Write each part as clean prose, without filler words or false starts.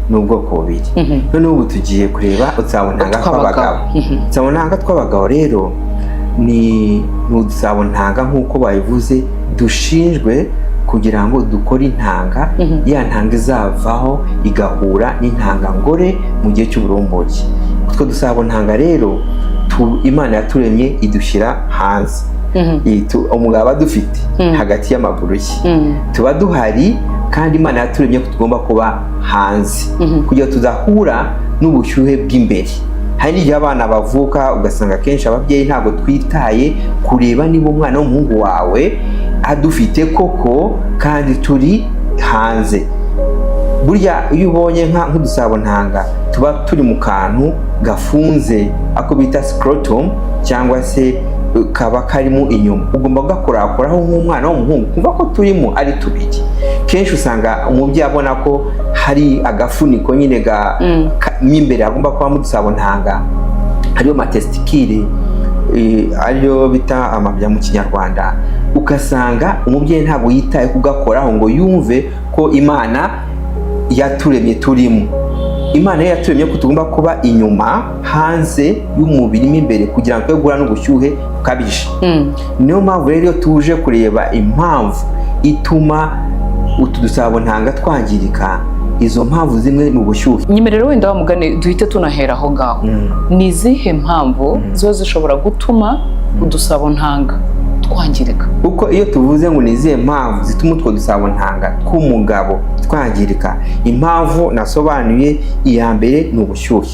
n'ubwoko bubiri. None ubu tugiye kureba udusabontanga tw'abagabo. Udusabontanga tw'abagabo rero ni udusabontanga nk'uko bayivuze dushinzwe kugira ngo dukore intanga, ya ntanga izavaho igahura n'intangangore mu gihe cy'uburumbuke. Utwo dusabontanga rero Imana yaturemye idushyira hanze. Umugabo adufite hagati y'amaguru ye, tuba duhari kandi Imana yaturemye ko tugomba kuba hanze kugira tudahura n'ubushyuhe bw'imbere. Hari igihe abana bavuka ugasanga kenshi ababyeyi ntabwo twitaye kureba niba umwana w'umuhungu wawe adufite koko kandi turi hanze. Burya iyo ubonye nk'udusabontanga tuba turi mu kantu gafunze ako bita scrotum cyangwa se kaba karimo inyuma, ugomba kugakorakoraho nk'umwana w'umuhungu kumva ko turimo ari tubiri. Kenshi usanga umubyeyi abona ko hari agafuniko nyine imbere agomba kuba mu dusabontanga, ariyo matestikire, ariyo bita amabya mu Kinyarwanda. Ugasanga umubyeyi ntabwo yitaye kugakoraho ngo yumve ko Imana yaturemye turimo. Imana yaturemye ko tugomba kuba inyuma hanze y'umubiri imbere kugira ngo twegura n'ubushyuhe bukabije. Niyo mpamvu rero tuje kureba impamvu ituma utu dusabontanga twangirika. Izo mpamvu zimwe ni ubushyuhe. Nyemerera wenda wa mugani duhite tunahera aho ngaho. Ni izihe mpamvu ziba zishobora gutuma udusabontanga twangirika? Uko iyo tuvuze ngo ni izihe mpamvu zituma utwo dusabontanga tw'umugabo twangirika, impamvu nasobanuye iya mbere ni ubushyuhe.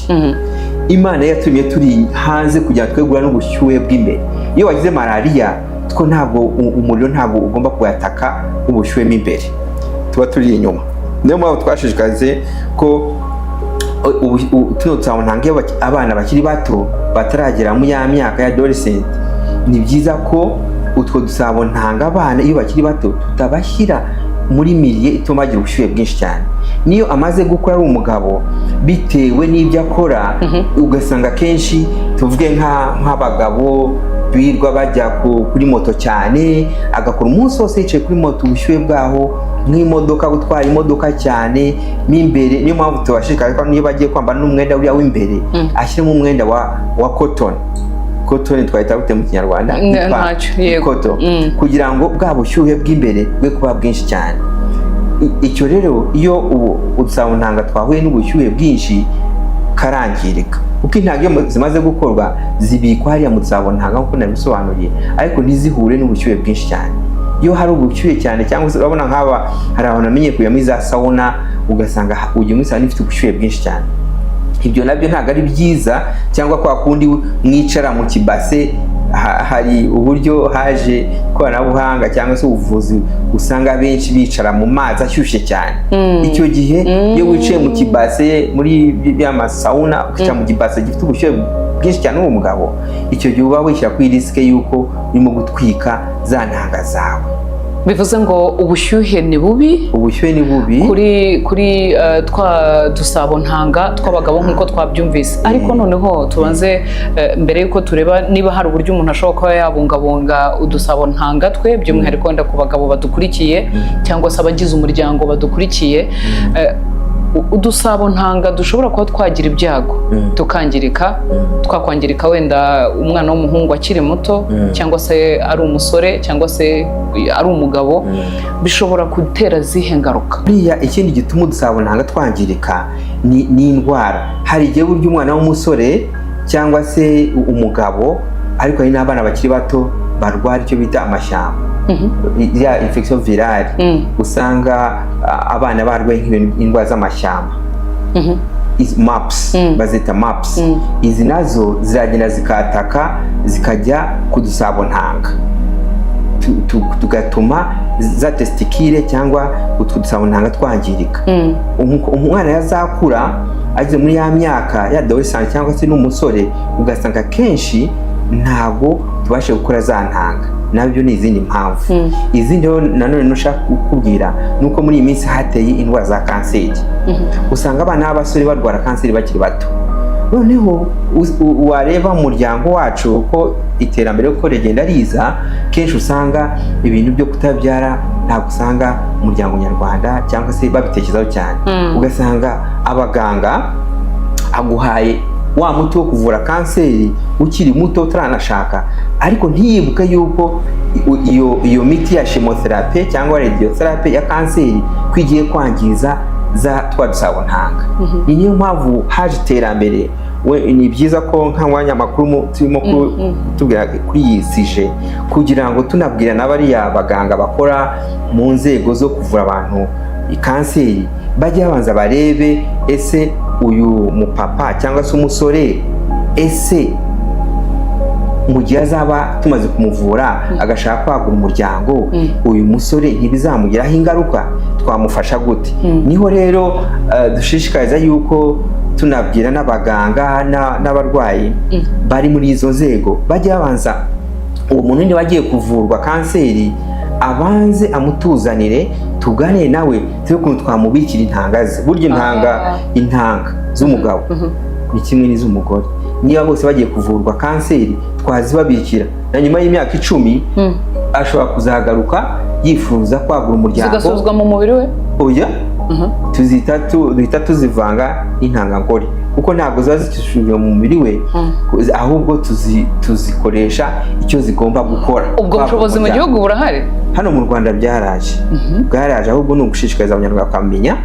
Imana yatumye turi hanze kugira ngo twegura n'ubushyuhe bw'imbere. Iyo wagize malariya two ntabwo umuriro ntabwo ugomba kuyataka ubushyuhe imbere, tuba turi inyuma. Niyo mpamvu twashishikaje ko tuno dusabontanga iyo abana bakiri bato bataragera mu ya myaka ya adolescent, ni byiza ko utwo dusabontanga abana iyo bakiri bato tutabashyira muri miliye ituma bagira ubushyuhe bwinshi cyane. Niyo amaze gukora ari umugabo bitewe n'ibyo akora, ugasanga kenshi tuvuge nk'abagabo birwa bajya kuri moto cyane, agakora umunsi wose yicaye kuri moto, ubushyuhe bwaho nk'imodoka, gutwara imodoka cyane n'imbere. Niyo mpamvu tubashishikariza ko niyo bagiye kwambara n'umwenda uriya w'imbere ashyiremo umwenda wa cotton. Cotton twahita gute mu Kinyarwanda? Cotton, kugira ngo bwa bushyuhe bw'imbere bwe kuba bwinshi cyane. Icyo rero iyo udusabontanga twahuye n'ubushyuhe bwinshi karangirika, kuko intanga iyo zimaze gukorwa zibikwa hariya mu dusabontanga nk'uko nabisobanuriye, ariko ntizihure n'ubushyuhe bwinshi cyane. Iyo hari ubushyuhe cyane cyangwa se urabona nk'aba hari abantu namenye kujya muri za sauna ugasanga ugiye muri sauna ifite ubushyuhe bwinshi cyane. Ibyo nabyo ntabwo ari byiza, cyangwa kwa kundi mwicara mu kibase. Hari uburyo haje ikoranabuhanga cyangwa se ubuvuzi usanga benshi bicara mu mazi ashyushye cyane. Icyo gihe iyo wicaye mu kibase muri ya masauna ukicara mu kibase gifite ubushyuhe bwinshi cyane uwo mugabo, icyo gihe uba wishyira kuri risike y'uko urimo gutwika za ntanga zawe. Bivuze ngo ubushyuhe ni bubi. Ubushyuhe ni bubi kuri twa dusabontanga tw'abagabo nk'uko twabyumvise. Ariko noneho tubanze mbere yuko tureba niba hari uburyo umuntu ashobora kuba yabungabunga udusabontanga twe, by'umwihariko wenda ku bagabo badukurikiye cyangwa se abagize umuryango badukurikiye. Udusabontanga dushobora kuba twagira ibyago tukangirika, twakwangirika wenda umwana w'umuhungu akiri muto cyangwa se ari umusore cyangwa se ari umugabo, bishobora gutera zihe ngaruka? Buriya ikindi gituma udusabontanga twangirika ni indwara. Hari igihe burya umwana w'umusore cyangwa se umugabo, ariko hari n'abana bakiri bato barwara icyo bita amashyamba, ya infection virale. Usanga abana barwaye indwara z'amashyamba, MAPS, bazita MAPS. Izi nazo ziragenda zikataka zikajya ku dusabontanga, tugatuma za testikire cyangwa utwo dusabontanga twangirika. Umwana yazakura ageze muri ya myaka ya adolescence cyangwa se n'umusore, ugasanga kenshi ntabwo tubashe gukora za ntanga. Nabyo ni izindi mpamvu. Izindi nanone nushaka kukubwira nuko muri iyi minsi hateye indwara za kanseri. Usanga abana b'abasore barwara kanseri bakiri bato. noneho wareba umuryango wacu uko iterambere uko rigenda riza, kenshi usanga ibintu byo kutabyara ntabwo usanga umuryango nyarwanda cyangwa se babitekerezaho cyane. Ugasanga abaganga aguhaye wa muti wo kuvura kanseri ukiri muto utaranashaka, ariko ntiyibuke yuko iyo miti ya chemotherapy cyangwa radiotherapy ya kanseri kwigiye kwangiza za twadusabo ntanga. Niyo mpamvu haje iterambere. Ni byiza ko nk'abanyamakuru turimo tubwira kuri iyi sije kugira ngo tunabwira n'abariya baganga bakora mu nzego zo kuvura abantu kanseri, bajye babanza barebe ese uyu mupapa cyangwa se umusore, ese mu gihe azaba tumaze kumuvura agashaka kwagura umuryango, uyu musore ntibizamugiraho ingaruka, twamufasha gute? Niho rero dushishikariza yuko tunabwira n'abaganga n'abarwayi bari muri izo nzego bajya babanza uwo muntu ni wagiye kuvurwa kanseri abanze amutuzanire, tuganire nawe turi ukuntu twamubikira intanga ze. Burya intanga z'umugabo ni kimwe n'iz'umugore. Niba bose bagiye kuvurwa kanseri twazibabikira, na nyuma y'imyaka 10 ashobora kuzagaruka yifuza kwagura umuryango, zigasuzwa mu mubiri we. Oya, duhita tuzivanga n'intangangore kuko ntabwo ziba zikishujwe mu mubiri we, ahubwo tuzikoresha icyo zigomba gukora. Ubwo bushobozi mu gihugu burahari? Hano mu Rwanda bwaraje, ahubwo ni ugushishikariza abanyarwanda kumenya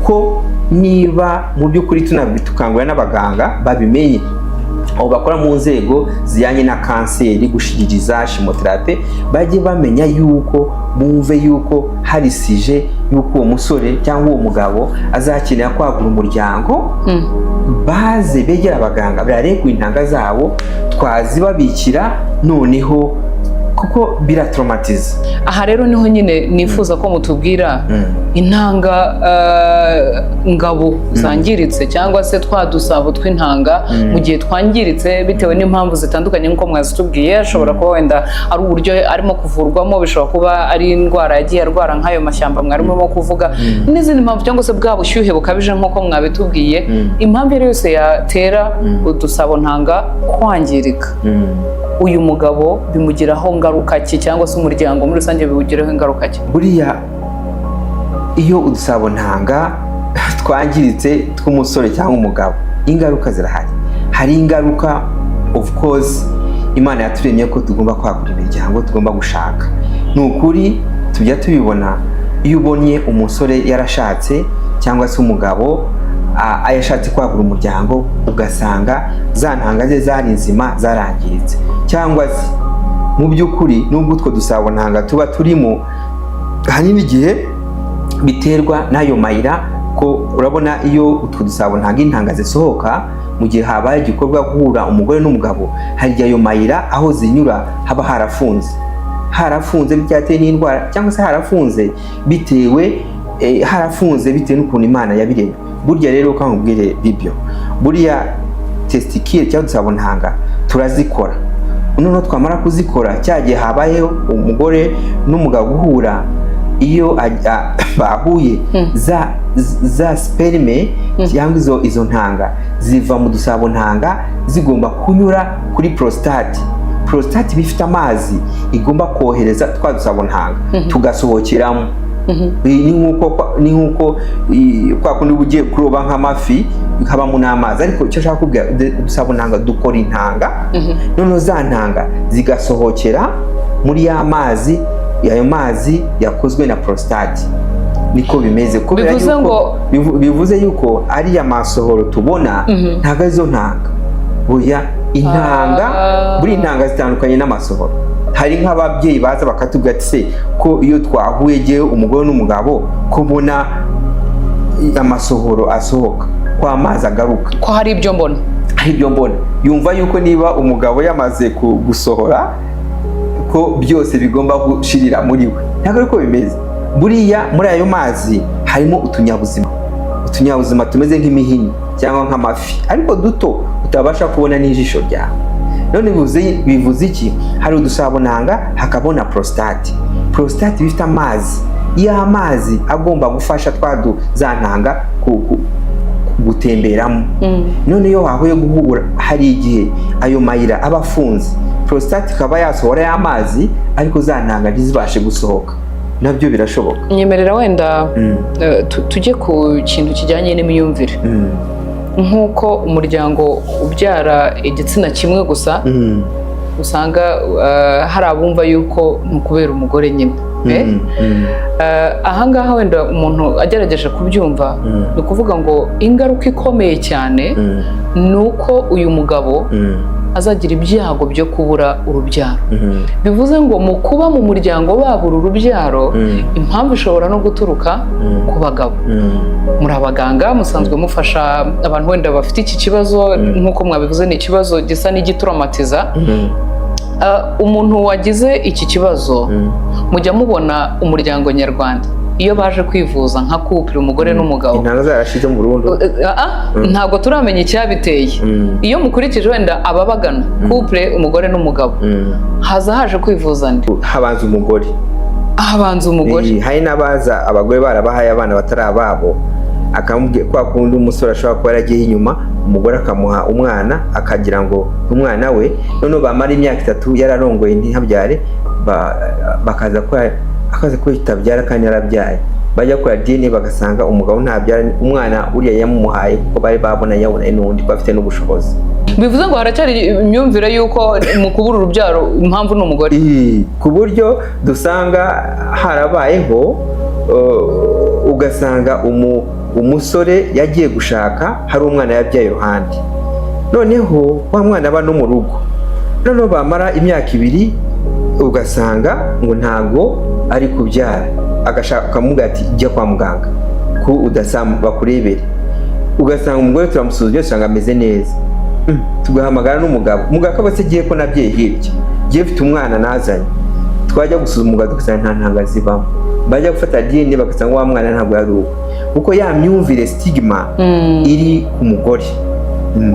ko niba mu by'ukuri tukangurira n'abaganga babimenye aho bakora mu nzego zijyanye na kanseri, gushiririza, chemotherapy, bajye bamenya yuko bumve yuko hari sije yuko uwo musore cyangwa uwo mugabo azakenera kwagura umuryango, baze begera abaganga bararegwa intanga zabo twazibabikira, noneho kuko biratraumatize. Aha rero niho nyine nifuza ko mutubwira intanga ngabo zangiritse cyangwa se twadusabo tw'intanga mu gihe twangiritse bitewe n'impamvu zitandukanye nk'uko mwazitubwiye. Ashobora kuba wenda ari uburyo arimo kuvurwamo, bishobora kuba ari indwara yagiye arwara nk'ayo mashyamba mwarimo kuvuga, n'izindi mpamvu cyangwa se bwa bushyuhe bukabije nk'uko mwabitubwiye. Impamvu yose yatera udusabo ntanga kwangirika, uyu mugabo bimugiraho ngaruka ki cyangwa se umuryango muri rusange biwugiraho ingaruka ki? Buriya iyo udusabo ntanga twangiritse tw'umusore cyangwa umugabo, ingaruka zirahari. Hari ingaruka of course, Imana yaturemye ko tugomba kwagura imiryango, tugomba gushaka. Ni ukuri tujya tubibona iyo ubonye umusore yarashatse cyangwa se umugabo ayashatse kwagura umuryango, ugasanga za ntanga ze zari nzima zarangiritse, cyangwa se mu by'ukuri nubwo utwo dusabo ntanga tuba turimo, hanini igihe biterwa n'ayo mayira. Ko urabona iyo utwo dusabo ntanga intanga zisohoka mu gihe habaye igikorwa guhura umugore n'umugabo, hari ayo mayira aho zinyura haba harafunze byateye n'indwara, cyangwa se harafunze bitewe n'ukuntu Imana yabiremye. Burya rero ukangubwire bibyo, buriya testikire cyangwa dusabo ntanga turazikora, noneho twamara kuzikora cyagiye habayeho umugore n'umugabo guhura, iyo bahuye za sperme cyangwa izo ntanga ziva mu dusabo ntanga zigomba kunyura kuri prostate. Prostate bifite amazi igomba kohereza twa dusabo ntanga tugasohokeramo. Ni nkuko kwa kundi ugiye kuroba nk'amafi habamo n'amazi, ariko icyo ashaka kubwira dusabo ntanga dukora intanga, noneho za ntanga zigasohokera muri ya mazi, ayo mazi yakozwe na prostate. Niko bimeze, kubera yuko bivuze yuko ari ya masohoro tubona ntago izo ntanga. Oya, intanga buri intanga zitandukanye n'amasohoro. Hari nk'ababyeyi baza bakatubwira ati se ko iyo twahuye giye umugore n'umugabo kubona amasohoro asohoka kwa amazi agaruka, ko hari ibyo mbona, yumva yuko niba umugabo yamaze gusohora ko byose bigomba gushirira muri we. Ntabwo ariko bimeze. Buriya muri ayo mazi harimo utunyabuzima tumeze nk'imihini cyangwa nk'amafi, ariko duto utabasha kubona n'ijisho ryawe. None bivuze iki? Hari udusabo ntanga hakabona prostate. Prostate bifite amazi, ya mazi agomba gufasha za ntanga gutemberamo. None iyo wahuye guhura hari igihe ayo mayira aba afunze, prostate ikaba yasohora y'amazi ariko za ntanga ntizibashe gusohoka, nabyo birashoboka. Nyemerera wenda tujye ku kintu kijyanye n'imyumvire. Nk'uko umuryango ubyara igitsina kimwe gusa, usanga hari abumva yuko ni ukubera umugore nyine. Ahangaha wenda umuntu agerageje kubyumva, ni ukuvuga ngo ingaruka ikomeye cyane ni uko uyu mugabo azagira ibyago byo kubura urubyaro. Bivuze ngo mu kuba mu muryango babura urubyaro, impamvu ishobora no guturuka ku bagabo. Muri abaganga musanzwe mufasha abantu wenda bafite iki kibazo, nk'uko mwabivuze ni ikibazo gisa n'igitraumatiza. Umuntu wagize iki kibazo mujya mubona umuryango nyarwanda iyo baje kwivuza nka couple umugore n'umugabo, intanga zarashize mu Burundi, ntabwo turamenya icyabiteye. Iyo mukurikije wenda ababagana couple umugore n'umugabo, haje kwivuza nde? Habanza umugore. Habanza umugore. Hari n'abaza abagore barabahaye abana batari ababo, akamubwira kwa kundi umusore ashobora kuba yaragiye inyuma, umugore akamuha umwana akagira ngo umwana we, none bamara imyaka 3 yararongoye ntihabyare, bakaza ko itabyara kandi yarabyaye. Bajya kuri DNA bagasanga umugabo ntabyara umwana, uriya yamumuhaye kuko bari babona yabona n'undi ko afite n'ubushobozi. Bivuze ngo haracyari imyumvire yuko mu kubura urubyaro impamvu ni umugore, ku buryo dusanga harabayeho ugasanga umusore yagiye gushaka, hari umwana yabyaye iruhande, noneho wa mwana aba no mu rugo, noneho bamara imyaka 2 ugasanga ngo ntago ari kubyara, agashaka ukamubwira ati jya kwa muganga ko udasama bakurebere, ugasanga umugore turamusuzumye usanga ameze neza, tugahamagara n'umugabo, umugabo akaba se giye ko nabyeyi hirya, giye mfite umwana nazanye, twajya gusuzuma umugabo tugasanga nta ntanga zibamo, bajya gufata DNA bagasanga wa mwana ntabwo yari uwo, kuko ya myumvire stigma iri ku mugore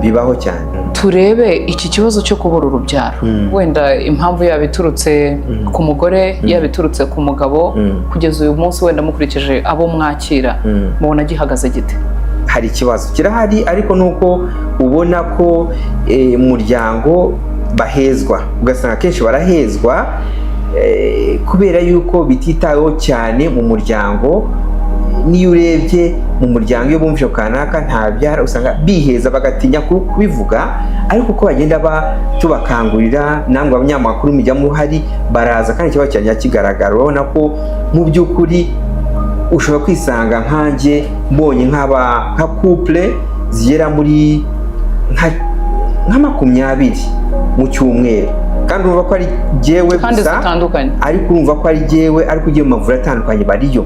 bibaho cyane. Turebe iki kibazo cyo kubura urubyaro, wenda impamvu yabiturutse ku mugore, yabiturutse ku mugabo, kugeza uyu munsi wenda mukurikije abo mwakira, mubona gihagaze gite? Hari ikibazo kirahari, ariko nuko ubona ko umuryango bahezwa, ugasanga kenshi barahezwa kubera yuko bititaweho cyane mu muryango. Niyo urebye mu muryango iyo bumvise kanaka ntabyara, usanga biheza bagatinya kubivuga, ariko uko bagenda tubakangurira, namwe abanyamakuru mujya muhari baraza, kandi ikibazo cyajya kigaragara. Urabona ko mu by'ukuri ushobora kwisanga nkanjye mbonye nka couple zigera muri nka 20 mu cyumweru, kandi urumva ko ari jyewe gusa, ariko urumva ko ari jyewe, ariko ugiye mu mavuriro atandukanye bariyo.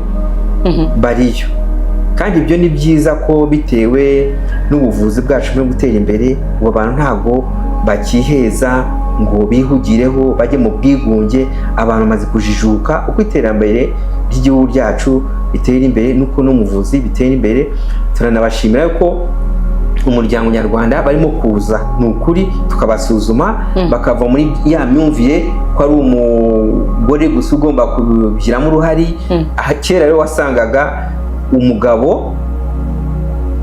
Kandi ibyo ni byiza ko bitewe n'ubuvuzi bwacu no gutera imbere, ngo abantu ntago bakiheza ngo bihugireho bajye mu bwigunge. Abantu bamaze kujijuka uko iterambere ry'igihugu ryacu bitera imbere, nuko n'umuvuzi bitera imbere. Turanabashimira ko umuryango nyarwanda barimo kuza, ni ukuri tukabasuzuma bakava muri ya myumvire ko ari umugore gusa ugomba kubigiramo uruhari. Kera rero wasangaga umugabo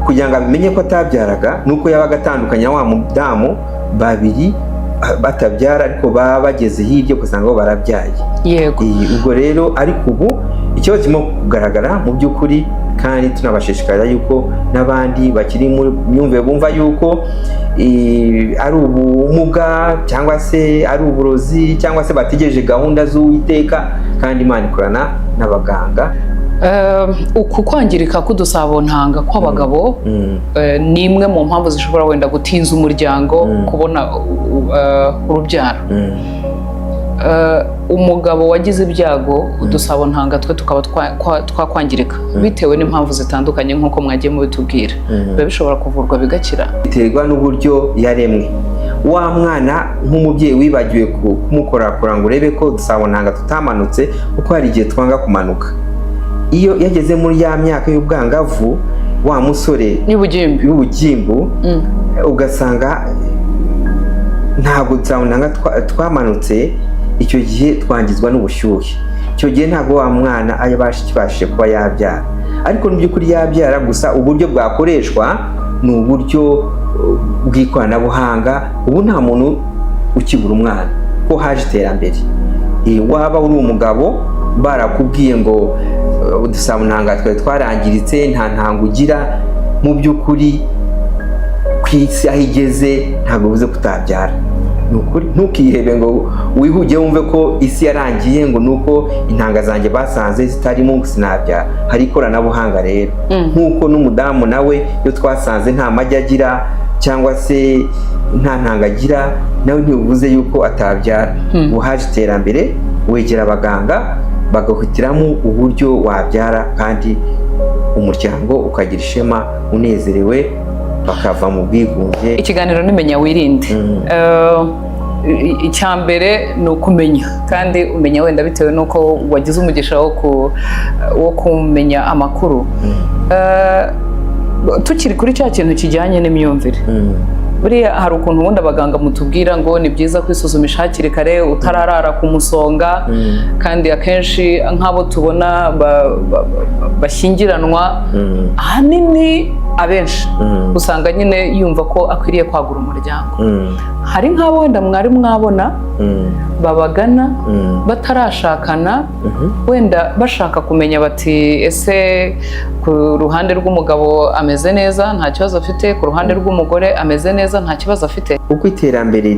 kugira ngo amenye ko atabyaraga nuko yabaga atandukanya wa mudamu babiri batabyara, ariko baba bageze hirya ugasanga bo barabyaye. Yego. Ubwo rero ariko ubu ikibazo kirimo kugaragara mu by'ukuri, kandi tunabashishikariza yuko n'abandi bakiri mu myumvire bumva yuko ari ubumuga cyangwa se ari uburozi cyangwa se bategereje gahunda z'Uwiteka, kandi Imana ikorana n'abaganga. Uku kwangirika k'udusabontanga kw'abagabo ni imwe mu mpamvu zishobora wenda gutinza umuryango kubona urubyaro. Umugabo wagize ibyago udusabontanga twe tukaba twakwangirika bitewe n'impamvu zitandukanye nk'uko mwagiye mubitubwira, biba bishobora kuvurwa bigakira. Biterwa n'uburyo yaremwe. Wa mwana nk'umubyeyi wibagiwe kumukorakora ngo urebe ko udusabontanga tutamanutse, kuko hari igihe twanga kumanuka. Iyo yageze muri ya myaka y'ubwangavu, wa musore y'ubugimbu ugasanga ntabwo udusabontanga twamanutse, icyo gihe twangizwa n'ubushyuhe. icyo gihe ntabwo wa mwana kibashije kuba yabyara. Ariko mu by'ukuri yabyara, gusa uburyo bwakoreshwa ni uburyo bw'ikoranabuhanga. Ubu nta muntu ukibura umwana ko haje iterambere. Waba uri umugabo barakubwiye ngo udusaba ntanga twari twarangiritse, nta ntanga ugira, mu by'ukuri ku isi aho igeze ntabwo bivuze kutabyara. Ntukihebe ngo wihuge wumve ko isi yarangiye ngo nuko intanga zanjye basanze zitarimo sinabyara. Hari ikoranabuhanga rero, nk'uko n'umudamu nawe iyo twasanze nta magi agira cyangwa se nta ntanga agira, nawe ntibivuze yuko atabyara. Ubu haje iterambere, wegera abaganga bagahitiramo uburyo wabyara kandi umuryango ukagira ishema unezerewe, bakava mu bwigunge. Ikiganiro ni menya wirinde. Icya mbere ni ukumenya, kandi umenya wenda bitewe n'uko wagize umugisha wo kumenya amakuru. Tukiri kuri cya kintu kijyanye n'imyumvire, buriya hari ukuntu ubundi abaganga mutubwira ngo ni byiza kwisuzumisha hakiri kare utararara ku musonga, kandi akenshi nk'abo tubona bashyingiranwa ahanini abenshi usanga nyine yumva ko akwiriye kwagura umuryango. Hari nk'abo wenda mwari mwabona babagana batarashakana, wenda bashaka kumenya bati ese ku ruhande rw'umugabo ameze neza nta kibazo afite, ku ruhande rw'umugore ameze neza nta kibazo afite. Uko iterambere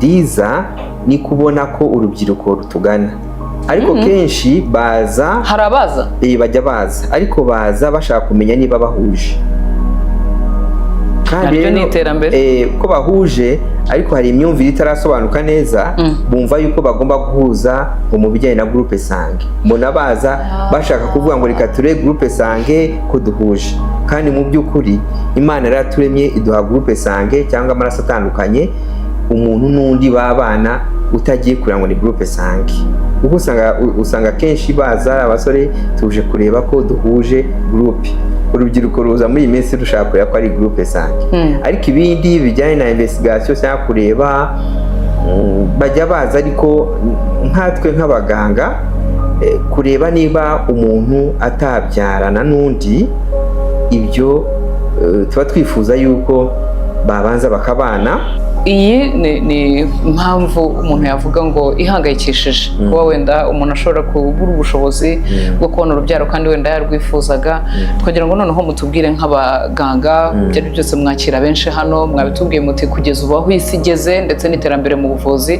riza ni kubona ko urubyiruko rutugana, ariko kenshi baza, hari abaza bajya baza, ariko baza bashaka kumenya niba bahuje. Kandi naryo ni iterambere ko bahuje, ariko hari imyumvire itarasobanuka neza, bumva yuko bagomba guhuza mu bijyanye na groupe sange. Mbona baza bashaka kuvuga ngo reka ture groupe sange ko duhuje, kandi mu by'ukuri Imana yaraturemye iduha groupe sange cyangwa amaraso atandukanye, umuntu n'undi babana utagiye kurira ngo ni groupe sange. Uko usanga kenshi baza abasore tuje kureba ko duhuje groupe. Urubyiruko ruza muri iyi minsi rushaka kureba ko ari groupe sange, ariko ibindi bijyanye na investigation cyangwa kureba bajya baza, ariko nkatwe nk'abaganga kureba niba umuntu atabyarana n'undi, ibyo tuba twifuza yuko babanza bakabana. Iyi ni impamvu umuntu yavuga ngo ihangayikishije kuba wenda umuntu ashobora kubura ubushobozi bwo kubona urubyaro kandi wenda yarwifuzaga. Twagira ngo noneho mutubwire nk'abaganga, byari byose mwakira benshi hano, mwabitubwiye muti kugeza ubu aho isi igeze ndetse n'iterambere mu buvuzi,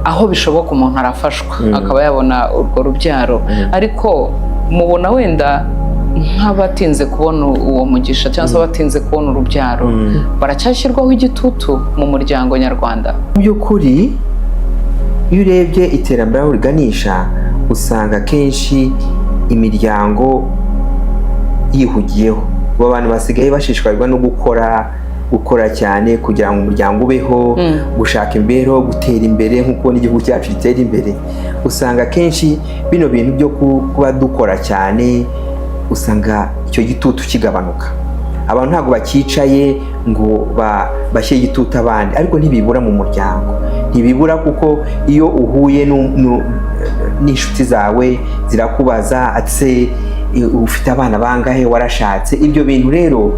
aho bishoboka umuntu arafashwa akaba yabona urwo rubyaro. Ariko mubona wenda nk'abatinze kubona uwo mugisha cyangwa se abatinze kubona urubyaro baracyashyirwaho igitutu mu muryango nyarwanda? Mu by'ukuri iyo urebye iterambere aho riganisha, usanga kenshi imiryango yihugiyeho. Abo bantu basigaye bashishikarizwa no gukora cyane kugira ngo umuryango ubeho, gushaka imibereho, gutera imbere nk'uko n'igihugu cyacu gitera imbere. Usanga kenshi bino bintu byo kuba dukora cyane, usanga icyo gitutu kigabanuka. Abantu ntabwo bakicaye ngo bashyire igitutu abandi, ariko ntibibura mu muryango, ntibibura kuko iyo uhuye n'inshuti zawe zirakubaza ati ufite abana bangahe, warashatse. Ibyo bintu rero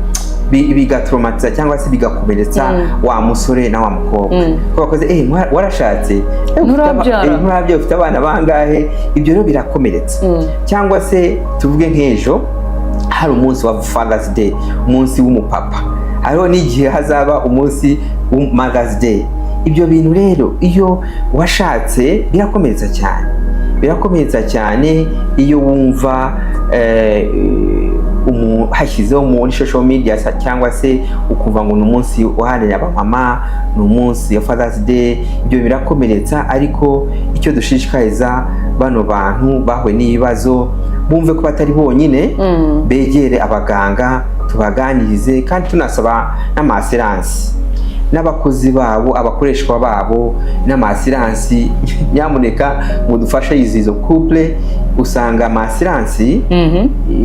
bigatraumatiza cyangwa se bigakomeretsa wa musore na wa mukobwa, ko bakoze warashatse nturabye ufite abana bangahe. Ibyo rero birakomeretsa. Cyangwa se tuvuge nk'ejo hari umunsi wa Father's Day, umunsi w'umupapa, hariho n'igihe hazaba umunsi wa Mother's Day. Ibyo bintu rero iyo washatse birakomeretsa cyane iyo wumva hashyizeho muri social media cyangwa se ukuva ngo ni umunsi wahariwe abamama, ni umunsi wa Father's Day. Ibyo birakomeretsa, ariko icyo dushishikariza bano bantu bahuye n'ibibazo, bumve ko batari bonyine, begere abaganga tubaganirize, kandi tunasaba n'amasiransi n'abakozi babo, abakoreshwa babo n'amasiransi, nyamuneka mudufashe izo couple. Usanga amasiransi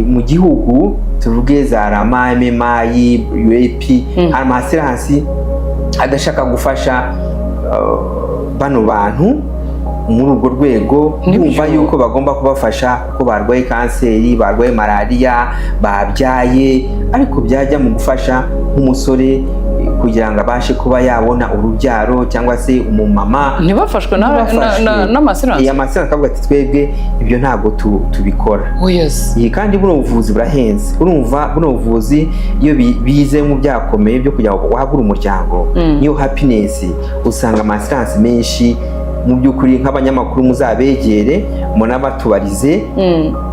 mu gihugu tuvuge za Rama, MMI, UAP, amasiransi adashaka gufasha bano bantu muri urwo rwego bumva yuko bagomba kubafasha kuko barwaye kanseri, barwaye malariya, babyaye, ariko byajya mu gufasha nk'umusore kugira ngo abashe kuba yabona urubyaro cyangwa se umumama ntibafashwe n'amasiranse. Amasiranse akavuga ati twebwe ibyo ntabwo tubikora. Iyi kandi buno buvuzi burahenze. Urumva buno buvuzi iyo bize mu byakomeye byo kugira ngo wagure umuryango niyo happiness, usanga amasiranse menshi mu by'ukuri nk'abanyamakuru muzabegere munabatubarize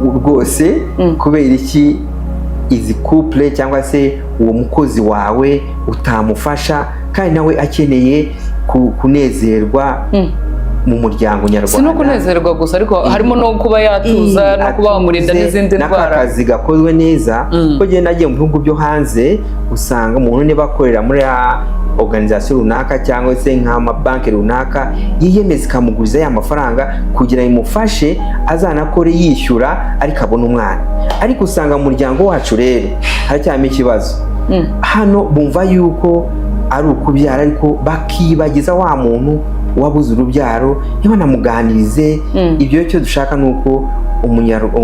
rwose kubera iki izi couple cyangwa se uwo mukozi wawe utamufasha kandi nawe akeneye kunezerwa mu muryango nyarwanda. Si no kunezerwa gusa ariko harimo no kuba yatuza no kuba bamurinda n'izindi ndwara. N'akazi gakozwe neza kuko gihe nagiye mu bihugu byo hanze usanga umuntu niba akorera muri organisation runaka cyangwa se nk'amabanki runaka yiyemeza ikamuguriza ya mafaranga kugira imufashe azanakore yishyura ariko abona umwana. Ariko usanga mu muryango wacu rero haracyarimo ikibazo. Hano bumva yuko ari ukubyara ariko bakibagiza wa muntu wabuze urubyaro ntibanamuganirize. Ibyo cyo dushaka nuko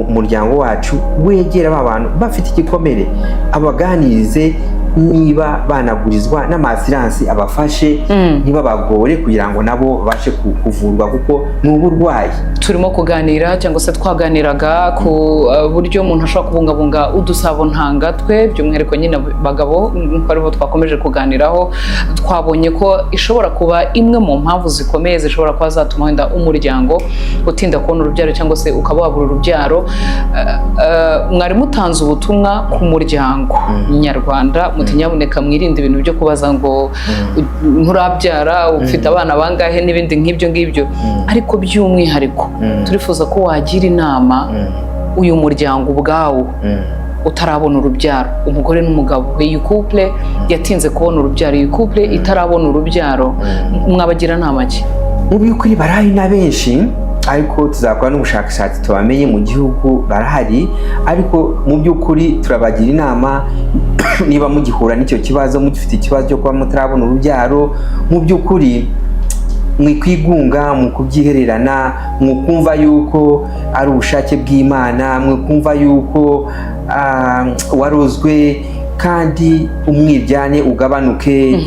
umuryango wacu wegera aba bantu bafite igikomere abaganirize, niba banagurizwa n'amasiransi abafashe ntibabagore kugira ngo nabo babashe kuvurwa kuko ni uburwayi. Turimo kuganira cyangwa se twaganiraga ku buryo umuntu ashobora kubungabunga udusabo ntanga twe by'umwihariko nyine bagabo, nk'uko aribo twakomeje kuganiraho. Twabonye ko ishobora kuba imwe mu mpamvu zikomeye zishobora kuba zatuma wenda umuryango utinda kubona urubyaro cyangwa se ukaba wabura urubyaro. Mwari mutanze ubutumwa ku muryango nyarwanda muti nyabuneka mwirinde ibintu byo kubaza ngo nturabyara ufite abana bangahe n'ibindi nk'ibyo ngibyo, ariko by'umwihariko turifuza ko wagira inama uyu muryango ubwawo utarabona urubyaro, umugore n'umugabo, iyi couple yatinze kubona urubyaro, iyi couple itarabona urubyaro, mwabagira nama ki? Mu by'ukuri barahari na benshi ariko tuzakora n'ubushakashatsi tubamenye mu gihugu barahari, ariko mu by'ukuri turabagira inama niba mugihura n'icyo kibazo, mugifite ikibazo cyo kuba mutarabona urubyaro, mu by'ukuri mwikwigunga mu kubyihererana, mwikumva yuko ari ubushake bw'Imana, mwikumva yuko warozwe kandi umwiryane ugabanuke,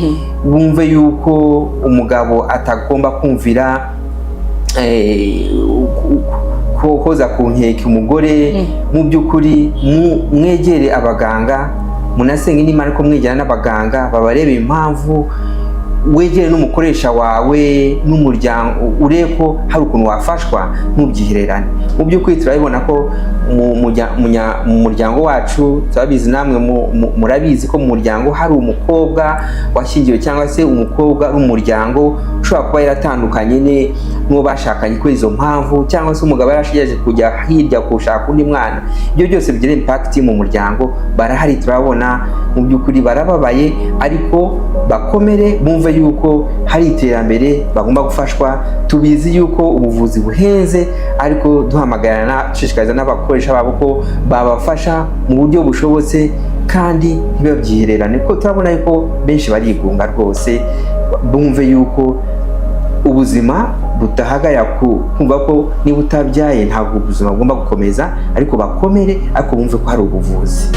wumve yuko umugabo atagomba kumvira koza ku nkeke umugore. Mu by'ukuri mwegere abaganga, munasenge n'Imana ko mwegera n'abaganga babarebe impamvu, wegere n'umukoresha wawe n'umuryango urebe ko hari ukuntu wafashwa ntubyihererane. Mu by'ukuri turabibona ko mu muryango wacu turabizi, namwe murabizi ko mu muryango hari umukobwa washyingiwe cyangwa se umukobwa w'umuryango ushobora kuba yaratandukanye n'uwo bashakanye kuri izo mpamvu, cyangwa se umugabo yarashigeje kujya hirya gushaka undi mwana. Ibyo byose bigira impact mu muryango. Barahari turabona, mu by'ukuri barababaye ariko bakomere, bumve yuko hari iterambere bagomba gufashwa. Tubizi yuko ubuvuzi buhenze ariko duhamagarana dushishikariza n'abakoresha babo ko babafasha mu buryo bushobotse kandi ntibabyihererane, kuko turabona yuko benshi barigunga rwose. Bumve yuko ubuzima butahagarara kumva ko niba utabyaye ntabwo ubuzima bugomba gukomeza, ariko bakomere, ariko bumve ko hari ubuvuzi.